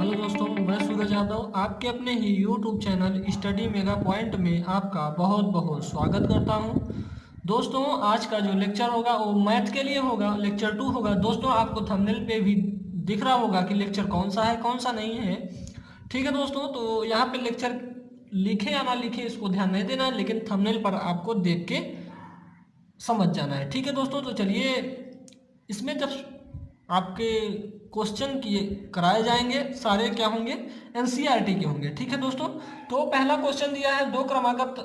Hello दोस्तों, मैं सूरज यादव आपके अपने ही YouTube channel study mega point में आपका बहुत बहुत स्वागत करता हूं। दोस्तों, आज का जो लेक्चर होगा वो मैथ के लिए होगा, लेक्चर 2 होगा। दोस्तों, आपको थंबनेल पे भी दिख रहा होगा कि लेक्चर कौन सा है कौन सा नहीं है। ठीक है दोस्तों, तो यहाँ पे लेक्चर लिखे या ना लिखे इसको ध्यान नहीं देना है, लेकिन थंबनेल पर आपको देख के समझ जाना है। ठीक है दोस्तों, तो चलिए इसमें जब आपके क्वेश्चन किए कराए जाएंगे सारे क्या होंगे, एनसीईआरटी के होंगे। ठीक है दोस्तों, तो पहला क्वेश्चन दिया है दो क्रमागत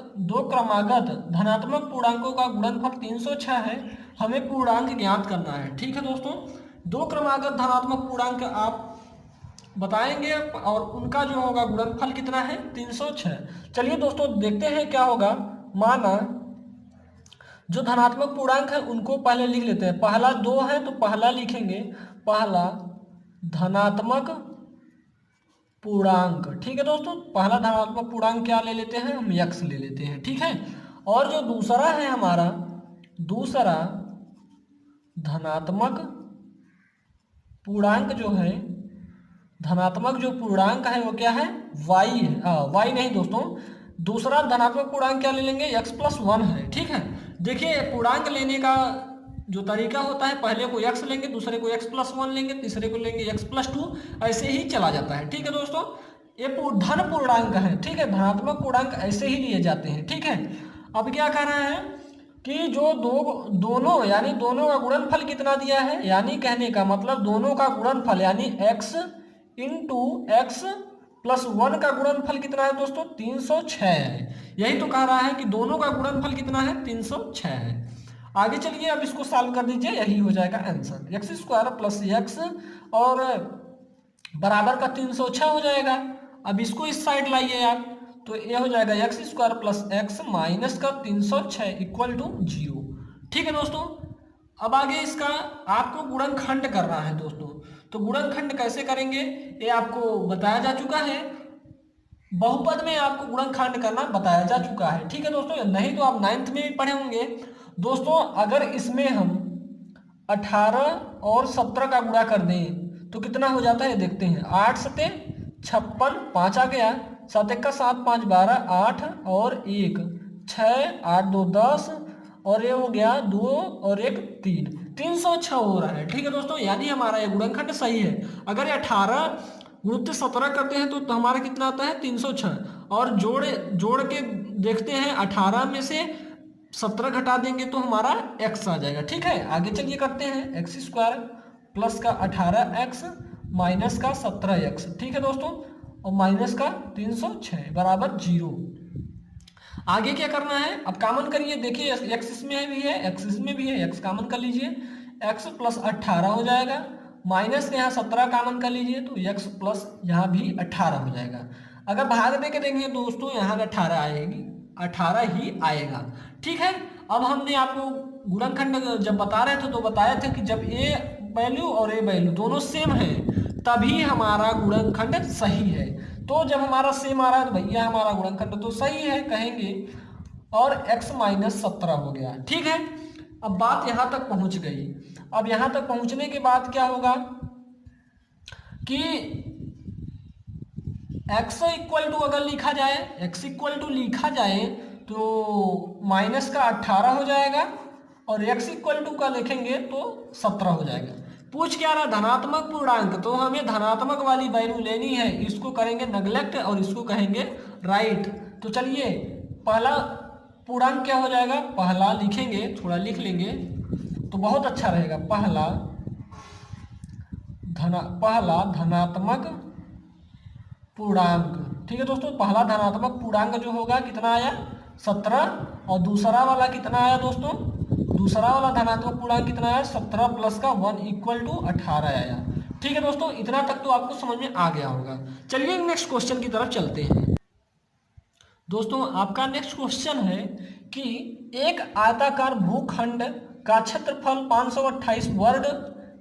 धनात्मक पूर्णांकों का गुणनफल 306 है, हमें पूर्णांक ज्ञात करना है। ठीक है दोस्तों, दो क्रमागत धनात्मक पूर्णांक आप बताएंगे और उनका जो होगा गुणनफल कितना है 306। चलिए दोस्तों देखते हैं क्या होगा। माना जो धनात्मक पूर्णांक है उनको पहले लिख लेते हैं। पहला 2 है तो पहला लिखेंगे पहला धनात्मक पूर्णांक। ठीक है दोस्तों, पहला धनात्मक पूर्णांक क्या ले लेते हैं हम, x ले लेते हैं। ठीक है, और जो दूसरा है हमारा दूसरा धनात्मक पूर्णांक जो है, धनात्मक जो पूर्णांक है वो क्या है, y है। y नहीं दोस्तों, दूसरा धनात्मक पूर्णांक क्या ले लेंगे, x+1 है। ठीक है, देखिए पूर्णांक लेने का जो तरीका होता है, पहले को x लेंगे, दूसरे को x+1 लेंगे, तीसरे को लेंगे x+2, ऐसे ही चला जाता है। ठीक है दोस्तों, ये धन पूर्णांक है। ठीक है, धनात्मक पूर्णांक ऐसे ही लिए जाते हैं। ठीक है, अब क्या कह रहा है कि जो दोनों यानी दोनों का गुणनफल कितना दिया है, यानी कहने का मतलब दोनों का गुणनफल यानी x इंटू x+1 का गुणनफल कितना है दोस्तों, 306 है। यही तो कह रहा है कि दोनों का गुणनफल कितना है, 306 है। आगे चलिए अब इसको सॉल्व कर दीजिए, यही हो जाएगा आंसर। x² + x और बराबर का 306 हो जाएगा। अब इसको इस साइड लाइए आप, तो ये हो जाएगा x² + x माइनस का 306 = 0। ठीक है दोस्तों, अब आगे इसका आपको गुणनखंड करना है दोस्तों। तो गुणनखंड कैसे करेंगे ये आपको बताया जा चुका है, बहुपद में आपको गुणनखंड करना बताया जा चुका है। ठीक है दोस्तों, नहीं तो आप 9th में भी पढ़े होंगे। दोस्तों अगर इसमें हम 18 और 17 का गुणा कर दें तो कितना हो जाता है देखते हैं। 8 सते 56, 5 आ गया, 7 1 का 7, 5 12, 8 और 1 6, 8 2 10 और ये हो गया 2 और 1 3, 306 हो रहा है। ठीक है दोस्तों, यानी हमारा ये गुणनखंड सही है। अगर ये 18 गुणित 17 करते हैं तो हमारा कितना आता है 306, और जोड़ के देखते हैं 18 में से 17 घटा देंगे तो हमारा x आ जाएगा। ठीक है, आगे चलिए करते हैं। x² प्लस का 18x माइनस का 17x। ठीक है दोस्तों, और माइनस का 306 बराबर 0। आगे क्या करना है, अब कॉमन करिए, देखिए x इसमें भी है x इसमें भी है, x कॉमन कर लीजिए, x + 18 हो जाएगा, माइनस के यहाँ 17 कॉमन कर लीजिए तो x प्लस यहाँ भी 18 हो जाएगा। अगर भाग दे के देंगे दोस्तों यहाँ 18 आएगी, 18 ही आएगा। ठीक है, अब हमने आपको गुणनखंड जब बता रहे थे तो बताया था कि जब a वैल्यू और a वैल्यू दोनों सेम है तभी हमारा गुणनखंड सही है। तो जब हमारा सेम आ रहा है तो भैया हमारा गुणनखंड तो सही है कहेंगे, और x - 17 हो गया। ठीक है, अब बात यहां तक पहुंच गई। अब यहां तक पहुंचने के बाद क्या होगा कि x = अगर लिखा जाए, x = लिखा जाए तो माइनस का 18 हो जाएगा, और x = का लिखेंगे तो 17 हो जाएगा। पूछ क्या रहा, धनात्मक पूर्णांक, तो हमें धनात्मक वाली वैल्यू लेनी है, इसको करेंगे नेगलेक्ट और इसको कहेंगे राइट। तो चलिए पहला पूर्णांक क्या हो जाएगा, पहला लिखेंगे, थोड़ा लिख लेंगे तो बहुत अच्छा रहेगा। पहला धनात्मक पूर्णांक। ठीक है दोस्तों, पहला धनात्मक पूर्णांक जो होगा कितना आया 17, और दूसरा वाला कितना आया दोस्तों, दूसरा वाला धनात्मक पूर्णांक कितना आया 17 + का 1 = 18 आया। ठीक है दोस्तों, इतना तक तो आपको समझ में आ गया होगा। चलिए नेक्स्ट क्वेश्चन की तरफ चलते हैं। दोस्तों आपका नेक्स्ट क्वेश्चन है कि एक आयताकार भूखंड का क्षेत्रफल 528 वर्ग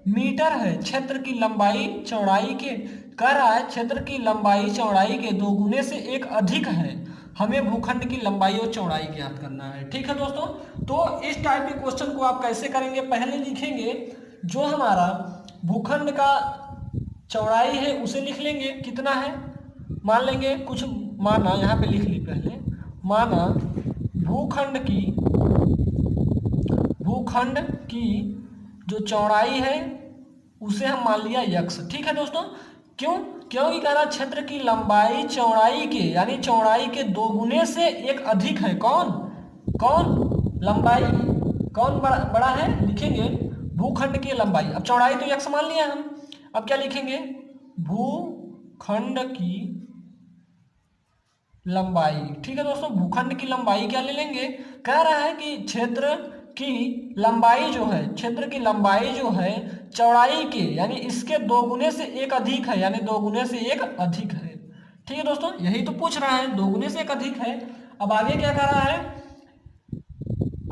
मीटर है, क्षेत्र की लंबाई चौड़ाई के कह रहा है क्षेत्र की लंबाई चौड़ाई के 2 गुने से 1 अधिक है, हमें भूखंड की लंबाई और चौड़ाई ज्ञात करना है। ठीक है दोस्तों, तो इस टाइप के क्वेश्चन को आप कैसे करेंगे, पहले लिखेंगे जो हमारा भूखंड का चौड़ाई है उसे लिख लेंगे, कितना है मान लेंगे, कुछ माना यहाँ पे लिख ली पहले, माना भूखंड की जो चौड़ाई है उसे हम मान लिया यक्स। ठीक है दोस्तों, क्यों? क्योंकि कह रहा क्षेत्र की लंबाई चौड़ाई के यानी चौड़ाई के दोगुने से एक अधिक है। कौन कौन? लंबाई। कौन बड़ा है? लिखेंगे भूखंड की लंबाई। अब चौड़ाई तो यक्स मान लिया हम, अब क्या लिखेंगे? भूखंड की लंबाई। ठीक है दोस्तों, भूखंड की लंबाई क्या ले लेंगे? कह रहा है कि क्षेत्र की लंबाई जो है, क्षेत्र की लंबाई जो है चौड़ाई के यानी इसके दोगुने से एक अधिक है, यानी दोगुने से एक अधिक है। ठीक है दोस्तों, यही तो पूछ रहा है, दोगुने से एक अधिक है। अब आगे क्या कह रहा है?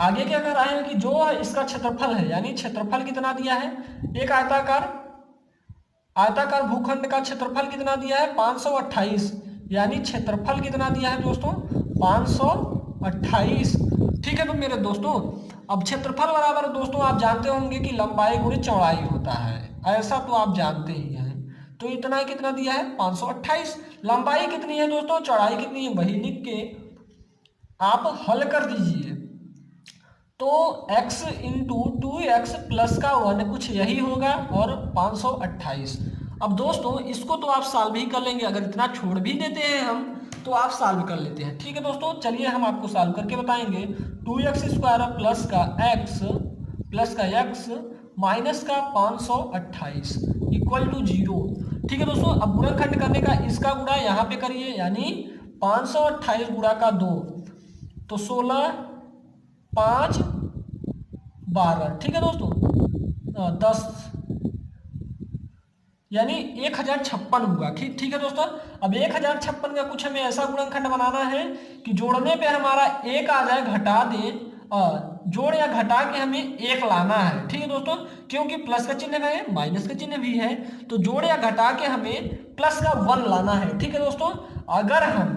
आगे क्या कह रहा है कि जो इसका क्षेत्रफल है, यानी क्षेत्रफल कितना दिया है? एक आयताकार भूखंड का क्षेत्रफल कितना दिया है? 528। यानी क्षेत्रफल कितना दिया है दोस्तों? 528। ठीक है तो मेरे दोस्तों, अब क्षेत्रफल बराबर दोस्तों आप जानते होंगे कि लंबाई गुणे चौड़ाई होता है, ऐसा तो आप जानते ही हैं। तो इतना कितना दिया है? 528। लंबाई कितनी है दोस्तों? चौड़ाई कितनी है? वही लिख के आप हल कर दीजिए। तो x इंटू 2x प्लस का 1 कुछ यही होगा और 528। अब दोस्तों इसको तो आप सॉल्व ही कर लेंगे, अगर इतना छोड़ भी देते हैं हम तो आप सॉल्व कर लेते हैं। ठीक है दोस्तों, चलिए हम आपको सॉल्व करके बताएंगे। 2x² प्लस का x माइनस का 528 इक्वल टू 0। ठीक है दोस्तों, अब गुणनखंड करने का इसका गुणा यहाँ पे करिए, यानी 528 गुणा का 2 तो 16 5 12। ठीक है दोस्तों, 10 यानी 1056 हुआ। ठीक है दोस्तों, अब 1056 का कुछ हमें ऐसा गुणनखंड बनाना है कि जोड़ने पे हमारा एक आ जाए, घटा दें, जोड़ या घटा के हमें एक लाना है। ठीक है दोस्तों, क्योंकि प्लस का चिन्ह है माइनस का चिन्ह भी है, तो जोड़ या घटा के हमें प्लस का 1 लाना है। ठीक है दोस्तों, अगर हम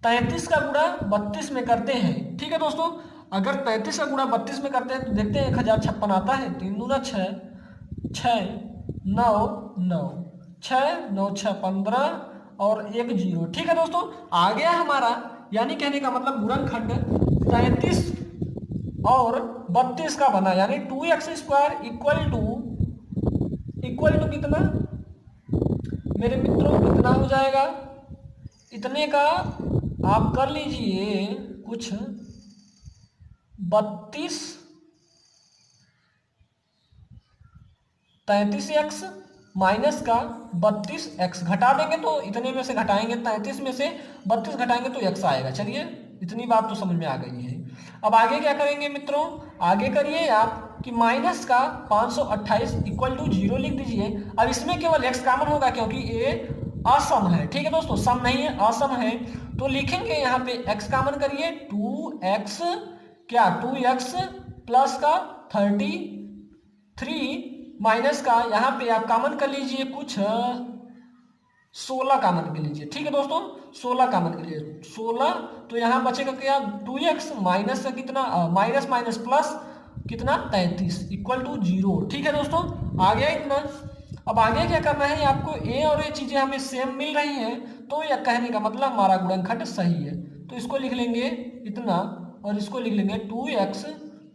33 का गुणा 32 में करते हैं, ठीक है दोस्तों, अगर 33 का गुणा 32 में करते हैं तो देखते हैं 1056 आता है। 3 दूना 6, 6 9 9, 6 9 6 15 और 1 0। ठीक है दोस्तों, आ गया हमारा, यानी कहने का मतलब गुणनखंड 33 और 32 का बना, यानी 2x² इक्वल टू कितना मेरे मित्रों? कितना हो जाएगा? इतने का आप कर लीजिए कुछ 32 33x माइनस का 32x घटा देंगे तो इतने में से घटाएंगे, 33 में से 32 घटाएंगे तो x आएगा। चलिए इतनी बात तो समझ में आ गई है। अब आगे क्या करेंगे मित्रों? आगे करिए आप कि माइनस का 528 इक्वल टू 0 लिख दीजिए। अब इसमें केवल x कॉमन होगा क्योंकि ये असम है। ठीक है दोस्तों, सम नहीं है, असम है, तो लिखेंगे यहाँ पे x कॉमन करिए, 2x क्या 2x प्लस का 33 माइनस का यहाँ पे आप कॉमन कर लीजिए कुछ 16 कॉमन कर लीजिए। ठीक है दोस्तों, 16 कॉमन कर लीजिए, 16 तो यहाँ बचेगा क्या? 2x माइनस का कितना माइनस माइनस प्लस कितना 33 इक्वल टू 0। ठीक है दोस्तों, आ गया इतना। अब आगे क्या करना है आपको? ए और ये चीजें हमें सेम मिल रही हैं, तो यह कहने का मतलब हमारा गुणनखंड सही है। तो इसको लिख लेंगे इतना और इसको लिख लेंगे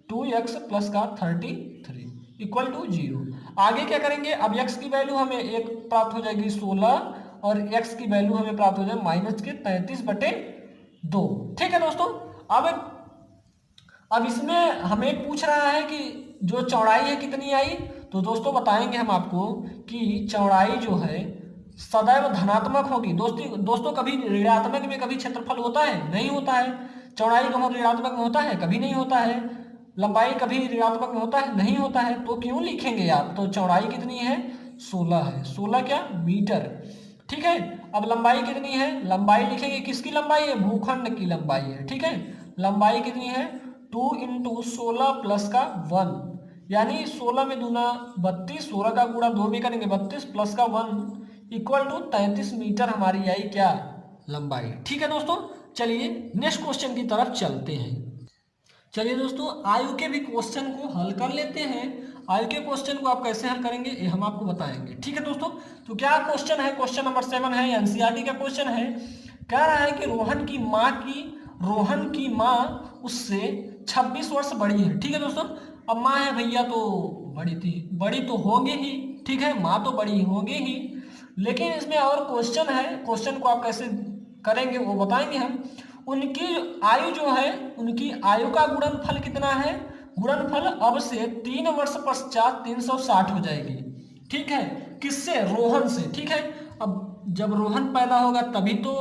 2x प्लस का 33 इक्वल टू 0। आगे क्या करेंगे? अब x की वैल्यू हमें एक प्राप्त हो जाएगी 16 और x की वैल्यू हमें प्राप्त हो जाए माइनस के 33/2। ठीक है दोस्तों, अब इसमें हमें पूछ रहा है कि जो चौड़ाई है कितनी आई, तो दोस्तों बताएंगे हम आपको कि चौड़ाई जो है सदैव धनात्मक होगी। दोस्तों कभी ऋणात्मक में कभी क्षेत्रफल होता है? नहीं होता है। चौड़ाई कभी ऋणात्मक में होता है? कभी नहीं होता है। लंबाई कभी ऋणात्मक में होता है? नहीं होता है। तो क्यों लिखेंगे आप? तो चौड़ाई कितनी है? 16 है। 16 क्या? मीटर। ठीक है, अब लंबाई कितनी है? लंबाई लिखेंगे, किसकी लंबाई है? भूखंड की लंबाई है। ठीक है, लंबाई कितनी है? 2 इंटू 16 प्लस का 1, यानी 16 में दूना 32, 16 का गुणा 2 में करेंगे 32 प्लस का 1 इक्वल टू 33 मीटर हमारी आई क्या? लंबाई। ठीक है दोस्तों, चलिए नेक्स्ट क्वेश्चन की तरफ चलते हैं। चलिए दोस्तों, आयु के भी क्वेश्चन को हल कर लेते हैं। आयु के क्वेश्चन को आप कैसे हल करेंगे ये हम आपको बताएंगे। ठीक है दोस्तों, तो क्या क्वेश्चन है, क्वेश्चन नंबर 7 है, एनसीईआरटी का क्वेश्चन है। कह रहा है कि रोहन की माँ उससे 26 वर्ष बड़ी है। ठीक है दोस्तों, अब माँ है भैया तो बड़ी तो होंगे ही, ठीक है, माँ तो बड़ी होंगे ही, लेकिन इसमें और क्वेश्चन है, क्वेश्चन को आप कैसे करेंगे वो बताएंगे हम। उनकी आयु जो है, उनकी आयु का गुणनफल कितना है, गुणनफल अब से 3 वर्ष पश्चात 360 हो जाएगी। ठीक है, किससे, रोहन से। ठीक है, अब जब रोहन पैदा होगा तभी तो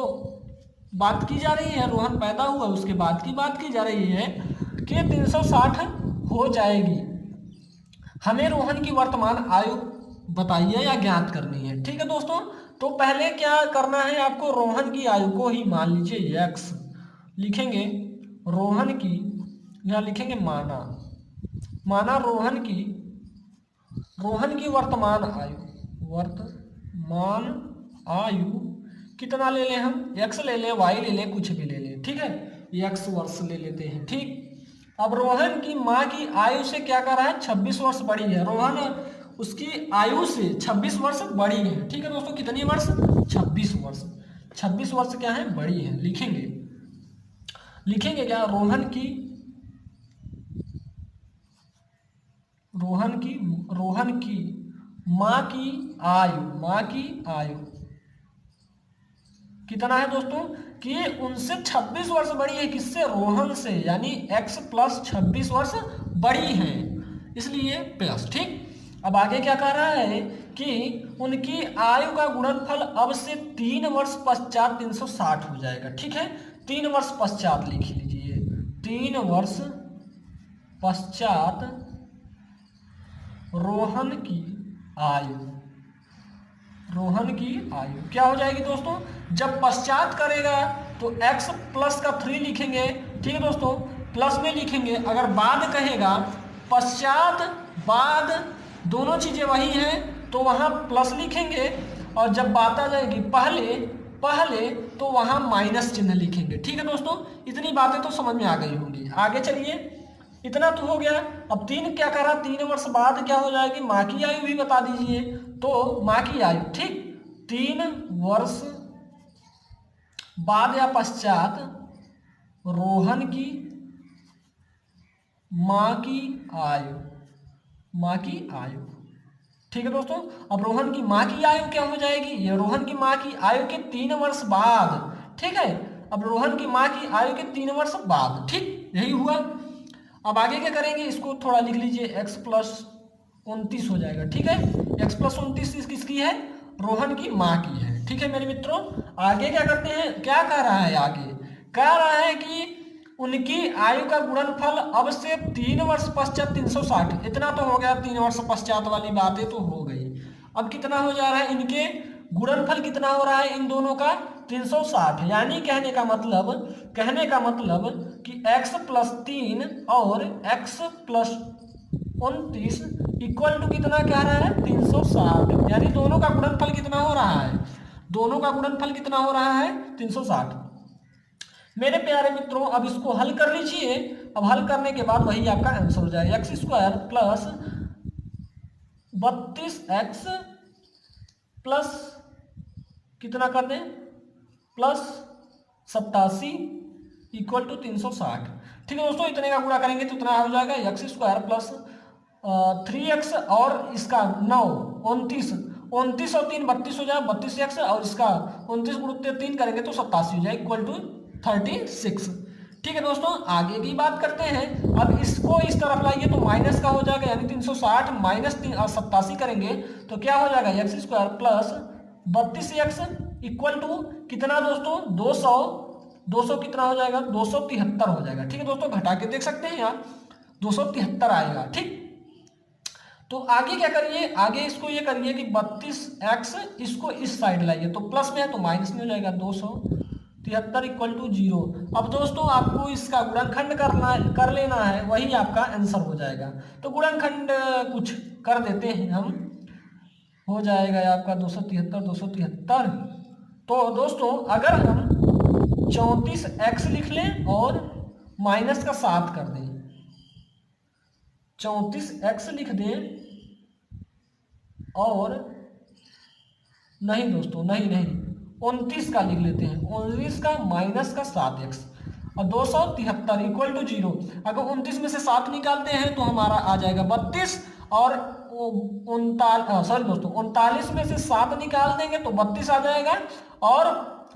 बात की जा रही है, रोहन पैदा हुआ उसके बाद की बात की जा रही है कि 360 हो जाएगी। हमें रोहन की वर्तमान आयु बताइए या ज्ञात करनी है। ठीक है दोस्तों, तो पहले क्या करना है आपको, रोहन की आयु को ही मान लीजिए x लिखेंगे, रोहन की, यहाँ लिखेंगे माना रोहन की वर्तमान आयु कितना ले लें हम, x ले लें, y ले लें, कुछ भी ले लें। ठीक है, x वर्ष ले लेते हैं। ठीक, अब रोहन की माँ की आयु से क्या कर रहा है, 26 वर्ष बड़ी है। रोहन उसकी आयु से 26 वर्ष बड़ी है। ठीक है दोस्तों, कितनी वर्ष, 26 वर्ष। 26 वर्ष क्या है, बड़ी है। लिखेंगे क्या, रोहन की माँ की आयु कितना है दोस्तों, कि उनसे 26 वर्ष बड़ी है, किससे, रोहन से, यानी x प्लस 26 वर्ष बड़ी है, इसलिए प्लस। ठीक, अब आगे क्या कह रहा है कि उनकी आयु का गुणनफल अब से 3 वर्ष पश्चात 360 हो जाएगा। ठीक है, 3 वर्ष पश्चात लिख लीजिए, 3 वर्ष पश्चात रोहन की आयु क्या हो जाएगी दोस्तों, जब पश्चात करेगा तो x प्लस का 3 लिखेंगे। ठीक है दोस्तों, प्लस में लिखेंगे, अगर बाद कहेगा, पश्चात बाद दोनों चीजें वही हैं तो वहां प्लस लिखेंगे, और जब बात आ जाएगी पहले तो वहां माइनस चिन्ह लिखेंगे। ठीक है दोस्तों, इतनी बातें तो समझ में आ गई होंगी। आगे चलिए, इतना तो हो गया। अब 3 क्या करा, 3 वर्ष बाद क्या हो जाएगी, माँ की आयु भी बता दीजिए, तो माँ की आयु, ठीक, 3 वर्ष बाद या पश्चात रोहन की माँ की आयु। ठीक है दोस्तों, अब रोहन की माँ की आयु क्या हो जाएगी, ये रोहन की माँ की आयु के 3 वर्ष बाद। ठीक है, अब रोहन की माँ की आयु के 3 वर्ष बाद। ठीक, यही हुआ। अब आगे क्या करेंगे, इसको थोड़ा लिख लीजिए, x प्लस 29 हो जाएगा। ठीक है, x प्लस 29 किसकी है, रोहन की माँ की है। ठीक है मेरे मित्रों, आगे क्या करते हैं, क्या कह रहा है, आगे कह रहा है कि उनकी आयु का गुणनफल अब से 3 वर्ष पश्चात 360, इतना तो हो गया, 3 वर्ष पश्चात वाली बातें तो हो गई। अब कितना हो जा रहा है, इनके गुणनफल कितना हो रहा है इन दोनों का, 360, यानी कहने का मतलब कि x प्लस 3 और x प्लस 29 इक्वल टू कितना कह रहा है, 360, यानी दोनों का गुणनफल कितना हो रहा है, 360। मेरे प्यारे मित्रों, अब इसको हल कर लीजिए। अब हल करने के बाद वही आपका आंसर हो जाएगा, x square plus 32x plus कितना कर दें, प्लस 87 इक्वल टू 360। ठीक है दोस्तों, इतने का गुणा करेंगे तो इतना हो जाएगा, x स्क्वायर प्लस 3x और इसका 9 29 और 3 32 हो जाएगा, 32x और इसका 29 गुणित 3 करेंगे तो 87 हो जाएगा, इक्वल टू 36। ठीक है दोस्तों, आगे की बात करते हैं। अब इसको इस तरफ लाइए तो माइनस का हो जाएगा, यानी 360 माइनस 87 करेंगे तो क्या हो जाएगा, x square plus 32x equal to कितना दोस्तों, 200 कितना हो जाएगा, 273 हो जाएगा। ठीक है दोस्तों, घटा के देख सकते हैं यहाँ 273 आएगा। ठीक, तो आगे क्या करिए, आगे इसको ये करिए कि 32x इसको इस साइड लाइए, तो प्लस में है तो माइनस में हो जाएगा, 273 इक्वल टू 0। अब दोस्तों आपको इसका गुणनखंड कर लेना है, वही आपका आंसर हो जाएगा। तो गुणनखंड कुछ कर देते हैं हम, हो जाएगा आपका 273। तो दोस्तों अगर हम 34x लिख लें और माइनस का 7 कर दें, 34x लिख दें, और नहीं दोस्तों, नहीं नहीं, 29 का लिख लेते हैं, 19 का माइनस का 7x, और 273 इक्वल टू 0। अगर 29 में से 7 निकालते हैं तो हमारा आ जाएगा 32, और 39 में से 7 निकाल देंगे तो 32 आ जाएगा, और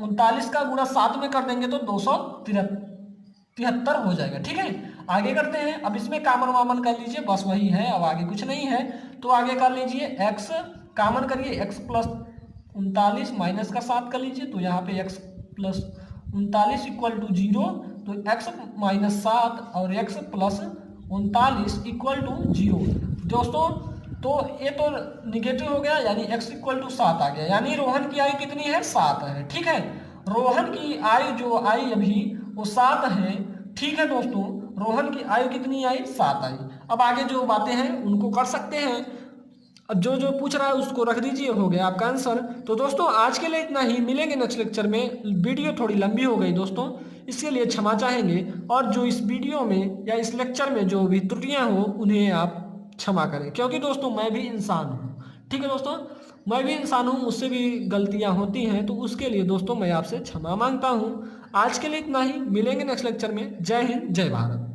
39 का गुणा 7 में कर देंगे तो 273 हो जाएगा। ठीक है, आगे करते हैं। अब इसमें कामन वामन कर लीजिए, बस वही है, अब आगे कुछ नहीं है। तो आगे कर लीजिए x कामन करिए, x प्लस 39 माइनस का 7 कर लीजिए, तो यहाँ पे x प्लस 39 इक्वल टू 0, तो x माइनस 7 और x प्लस 39 इक्वल टू 0 दोस्तों। तो ये तो निगेटिव हो गया, यानी x इक्वल टू 7 आ गया, यानी रोहन की आयु कितनी है, 7 है। ठीक है, रोहन की आयु जो आई अभी वो 7 है। ठीक है दोस्तों, रोहन की आयु कितनी आई, 7 आई। अब आगे जो बातें हैं उनको कर सकते हैं, जो जो पूछ रहा है उसको रख दीजिए, हो गया आपका आंसर। तो दोस्तों आज के लिए इतना ही, मिलेंगे नेक्स्ट लेक्चर में। वीडियो थोड़ी लंबी हो गई दोस्तों, इसके लिए क्षमा चाहेंगे, और जो इस वीडियो में या इस लेक्चर में जो भी त्रुटियां हो उन्हें आप क्षमा करें, क्योंकि दोस्तों मैं भी इंसान हूँ। ठीक है दोस्तों, मैं भी इंसान हूँ, मुझसे भी गलतियाँ होती हैं, तो उसके लिए दोस्तों मैं आपसे क्षमा मांगता हूँ। आज के लिए इतना ही, मिलेंगे नेक्स्ट लेक्चर में। जय हिंद, जय भारत।